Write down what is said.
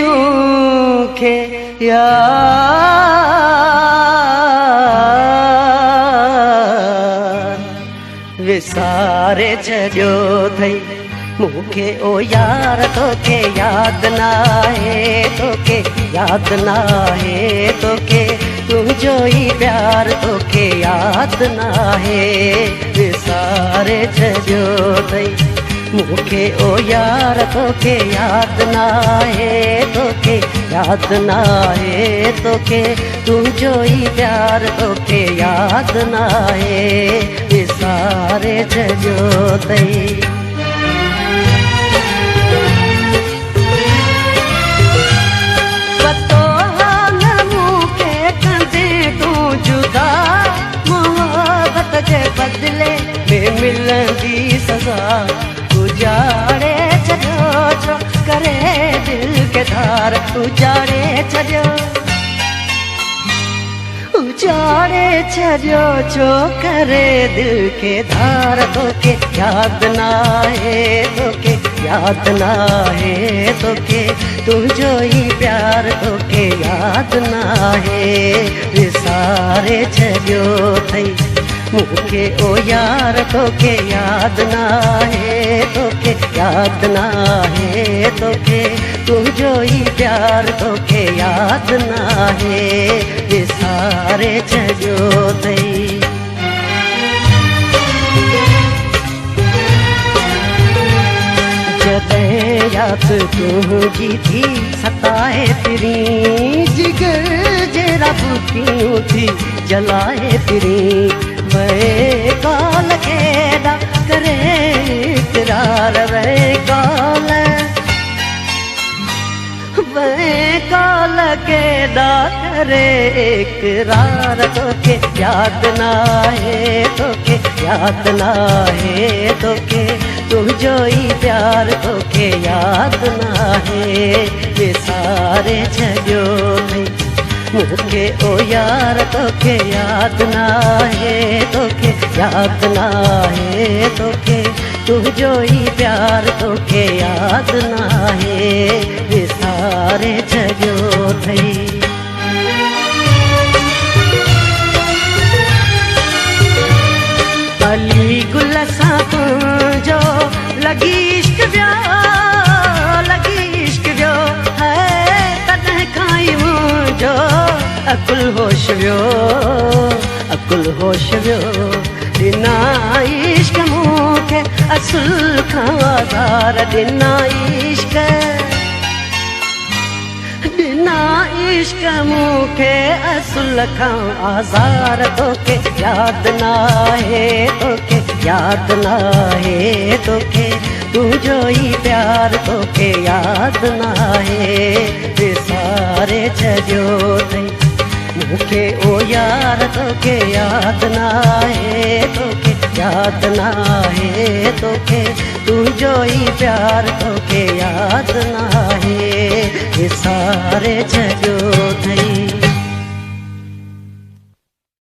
मूंखे यार विसारे छॾियो अथई मूंखे ओ यार तोखे याद ना है तोखे याद ना है तोखे तुझो ही प्यार तोखे याद ना है विसारे छॾियो अथई मूंखे ओ यार तोखे याद ना है तोखे याद ना है तोखे तुझो ही प्यार तोखे याद ना है विसारे छॾियो अथई बदले में मिलंदी सज़ा उजाड़े छॾियो छो करे दिल के धार उजाड़े छॾियो उजाड़े छॾियो छो करे दिल के धार तोखे याद ना है तोखे याद ना है तोखे तुझो ही प्यार तोखे याद ना है विसारे छॾियो अथई मूंखे ओ यार तोखे याद ना है तोखे याद ना है तोखे तुझो ही प्यार तोखे याद ना है विसारे छॾियो अथई जॾहिं याद तुंहिंजी थी सताए फिरी जिगर जहिड़ा बुकियूं थी जलाए फिरी वे काल केॾा करे इक़रार वे काल केॾा करे इक़रार तोखे याद ना है तोखे याद ना है तोखे तुझो ही प्यार तोखे याद ना है विसारे छॾियो अथई मूंखे ओ यार तोखे याद ना है तोखे याद ना है तोखे तुझो ही प्यार तोखे याद ना है विसारे छॾियो अथई अली गुल सां तुंहिंजो लॻी इश्क वियो है तॾहिं खां ई मुंहिंजो अकुल होश वियो ॾिना इश्क मूंखे असुल खां आज़ार ॾिना इश्क मूंखे असुल खां आज़ार तोखे याद ना है तोखे याद ना है तोखे तुझो ही प्यार तोखे याद ना है विसारे छॾियो अथई मूंखे ओ यार तोखे याद ना है तोखे याद ना है तोखे तुझो ही प्यार तोखे याद ना है विसारे छॾियो अथई